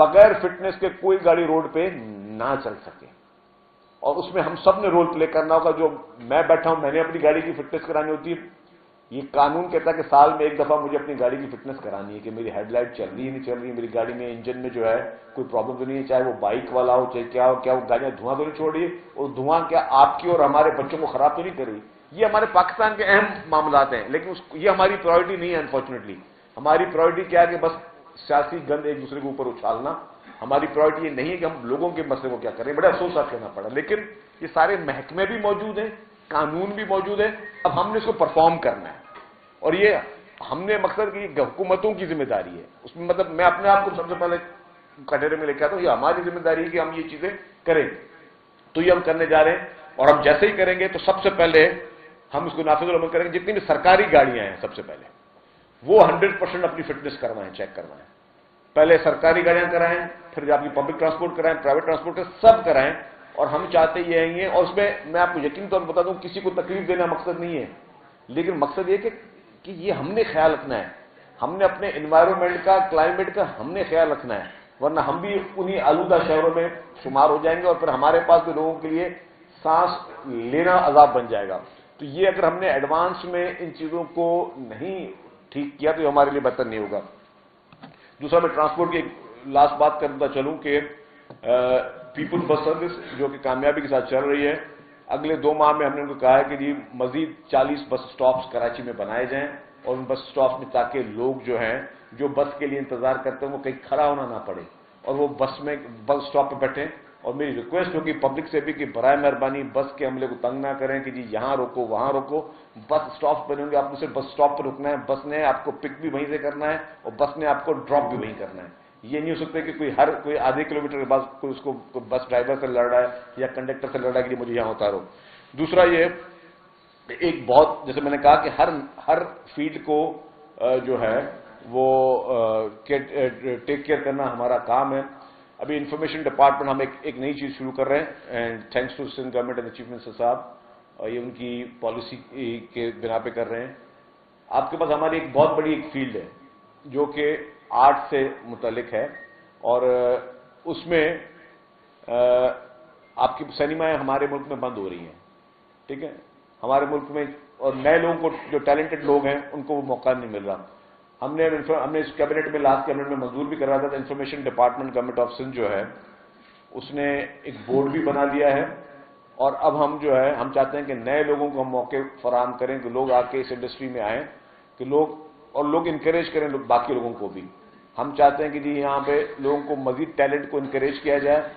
बगैर फिटनेस के कोई गाड़ी रोड पे ना चल सके, और उसमें हम सब ने रोल प्ले करना होगा। जो मैं बैठा हूं, मैंने अपनी गाड़ी की फिटनेस करानी होती है। ये कानून कहता है कि साल में एक दफा मुझे अपनी गाड़ी की फिटनेस करानी है कि मेरी हेडलाइट चल रही है नहीं चल रही है, मेरी गाड़ी में इंजन में जो है कोई प्रॉब्लम तो नहीं है, चाहे वो बाइक वाला हो चाहे क्या हो, क्या वो गाड़ियां धुआं तो नहीं छोड़ रही है, और धुआं क्या आपकी और हमारे बच्चों को खराब तो नहीं कर रही। ये हमारे पाकिस्तान के अहम मामलात हैं, लेकिन ये हमारी प्रायोरिटी नहीं है। अनफॉर्चुनेटली हमारी प्रायोरिटी क्या है कि बस सियासी गंद एक दूसरे के ऊपर उछालना। हमारी प्रायोरिटी ये नहीं है कि हम लोगों के मसले को क्या करें। बड़ा अफसोस आप कहना पड़ा, लेकिन ये सारे महकमे भी मौजूद हैं, कानून भी मौजूद है। अब हमने इसको परफॉर्म करना है, और ये हमने मकसद की हुकूमतों की जिम्मेदारी है। उसमें मतलब मैं अपने आप को सबसे पहले कटहरे में लेकर आता हूं, ये हमारी जिम्मेदारी है कि हम ये चीजें करें। तो ये हम करने जा रहे हैं, और हम जैसे ही करेंगे तो सबसे पहले हम इसको नाफिजुल अमल करेंगे। जितनी भी सरकारी गाड़ियां हैं सबसे पहले वो 100% अपनी फिटनेस करवाएं, चेक करवाएं। पहले सरकारी गाड़ियां कराएं, फिर आपकी पब्लिक ट्रांसपोर्ट कराएं, प्राइवेट ट्रांसपोर्ट सब कराएं। और हम चाहते ये हैं, और उसमें मैं आपको यकीन तौर पर बता दूं, किसी को तकलीफ देना मकसद नहीं है, लेकिन मकसद ये कि ये हमने ख्याल रखना है। हमने अपने एनवायरमेंट का, क्लाइमेट का हमने ख्याल रखना है, वरना हम भी उन्हीं आलूदा शहरों में शुमार हो जाएंगे, और फिर हमारे पास भी लोगों के लिए सांस लेना अजाब बन जाएगा। तो ये अगर हमने एडवांस में इन चीजों को नहीं ठीक किया तो ये हमारे लिए बेहतर नहीं होगा। दूसरा, मैं ट्रांसपोर्ट की लास्ट बात करता चलूं कि पीपुल्स बस सर्विस जो कि कामयाबी के साथ चल रही है, अगले 2 माह में हमने उनको कहा है कि जी मजीद 40 बस स्टॉप्स कराची में बनाए जाएं, और उन बस स्टॉप्स में ताकि लोग जो हैं जो बस के लिए इंतजार करते हैं वो कहीं खड़ा होना ना पड़े, और वो बस स्टॉप पे बैठें। और मेरी रिक्वेस्ट होगी पब्लिक से भी कि बराए मेहरबानी बस के अमले को तंग ना करें कि जी यहां रोको वहां रोको। बस स्टॉप बने होंगे, आपको सिर्फ बस स्टॉप पर रुकना है, बस ने आपको पिक भी वहीं से करना है और बस ने आपको ड्रॉप भी वहीं करना है। ये नहीं हो सकता कि कोई आधे किलोमीटर के बाद कोई उसको बस ड्राइवर से लड़ रहा है या कंडक्टर से लड़ रहा है कि मुझे यहां उतारो। दूसरा, ये एक बहुत, जैसे मैंने कहा कि हर फील्ड को जो है वो टेक केयर करना हमारा काम है। अभी इंफॉर्मेशन डिपार्टमेंट हम एक नई चीज शुरू कर रहे हैं, and thanks to Sindh government and chief minister साहब, और ये उनकी पॉलिसी के बिना पे कर रहे हैं। आपके पास हमारी एक बहुत बड़ी एक फील्ड है जो कि आर्ट से मुतल्लिक है, और उसमें आपकी सिनेमाएं हमारे मुल्क में बंद हो रही हैं, ठीक है, हमारे मुल्क में, और नए लोगों को, जो टैलेंटेड लोग हैं उनको वो मौका नहीं मिल रहा। हमने इस कैबिनेट में, लास्ट कैबिनेट में मंजूर भी करा था। Information department government of Sindh जो है उसने एक बोर्ड भी बना दिया है, और अब हम जो है हम चाहते हैं कि नए लोगों को हम मौके फराहम करें कि लोग आके इस इंडस्ट्री में आएँ, कि लोग इंकरेज करें बाकी लोगों को भी। हम चाहते हैं कि जी यहाँ पे लोगों को मजीद टैलेंट को इंकरेज किया जाए,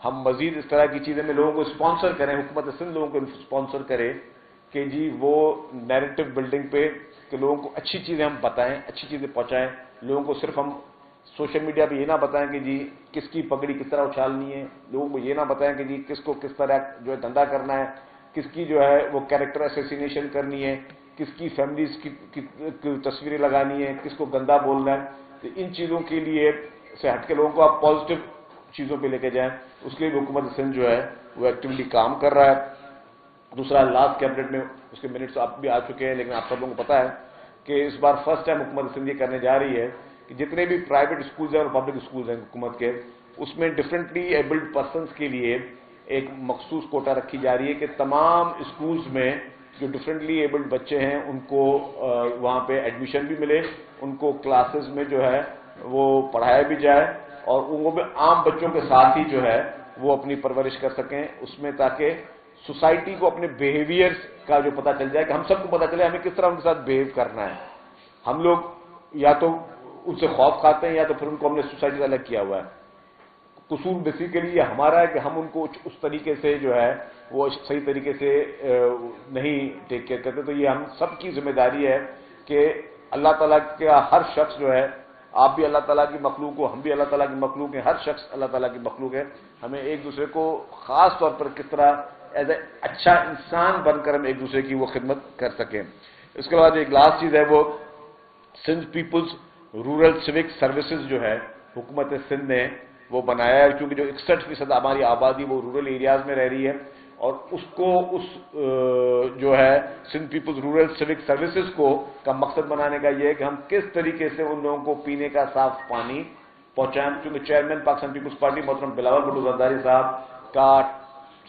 हम मजीद इस तरह की चीजें में लोगों को स्पॉन्सर करें, हुकूमत सिंध लोगों को स्पॉन्सर करे कि जी वो नैरेटिव बिल्डिंग पे कि लोगों को अच्छी चीजें हम बताएं, अच्छी चीजें पहुंचाएं। लोगों को सिर्फ हम सोशल मीडिया पे ये ना बताएं कि जी किसकी पगड़ी किस तरह उछालनी है, लोगों को ये ना बताएं कि जी किसको किस तरह जो है धंधा करना है, किसकी जो है वो कैरेक्टर असैसिनेशन करनी है, किसकी फैमिलीज की तस्वीरें लगानी है, किसको गंदा बोलना है। तो इन चीजों के लिए से हटके लोगों को आप पॉजिटिव चीजों पे लेके जाएं, उसके लिए हुकूमत सिंध जो है वो एक्टिवली काम कर रहा है। दूसरा, लास्ट कैबिनेट में उसके मिनट्स आप भी आ चुके हैं, लेकिन आप सब लोगों को पता है कि इस बार फर्स्ट टाइम हुकूमत सिंध ये करने जा रही है कि जितने भी प्राइवेट स्कूल्स हैं और पब्लिक स्कूल्स हैं हुकूमत के, उसमें डिफरेंटली एबल्ड पर्सनस के लिए एक मखसूस कोटा रखी जा रही है कि तमाम स्कूल्स में जो डिफरेंटली एबल्ड बच्चे हैं उनको वहां पे एडमिशन भी मिले, उनको क्लासेस में जो है वो पढ़ाया भी जाए, और उनको भी आम बच्चों के साथ ही जो है वो अपनी परवरिश कर सकें उसमें, ताकि सोसाइटी को अपने बिहेवियर्स का जो पता चल जाए, कि हम सबको पता चले हमें किस तरह उनके साथ बिहेव करना है। हम लोग या तो उनसे खौफ खाते हैं या तो फिर उनको हमने सोसाइटी से अलग किया हुआ है। कसूर बेसिकली ये हमारा है कि हम उनको उस तरीके से जो है वो सही तरीके से नहीं टेक केयर करते। तो ये हम सबकी जिम्मेदारी है कि अल्लाह ताला का हर शख्स जो है, आप भी अल्लाह ताला की मखलूक हो, हम भी अल्लाह ताला की मखलूक हैं, हर शख्स अल्लाह ताला की मखलूक है। हमें एक दूसरे को खास तौर पर किस तरह एज ए अच्छा इंसान बनकर हम एक दूसरे की वो खिदमत कर सकें। इसके बाद एक लास्ट चीज है वो Sindh peoples rural civic services जो है हुकूमत सिंध ने वो बनाया है, क्योंकि जो 61% हमारी आबादी वो रूरल एरियाज में रह रही है, और उसको जो है Sindh peoples rural civic services को का मकसद बनाने का ये है कि हम किस तरीके से उन लोगों को पीने का साफ पानी پہنچائیں، کیونکہ چیئرمین پاکستان پیپلز پارٹی محترم بلاول بھٹو زرداری صاحب کا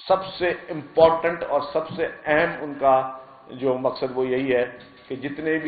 سب سے امپورٹنٹ اور سب سے اہم ان کا جو مقصد وہ یہی ہے کہ جتنے بھی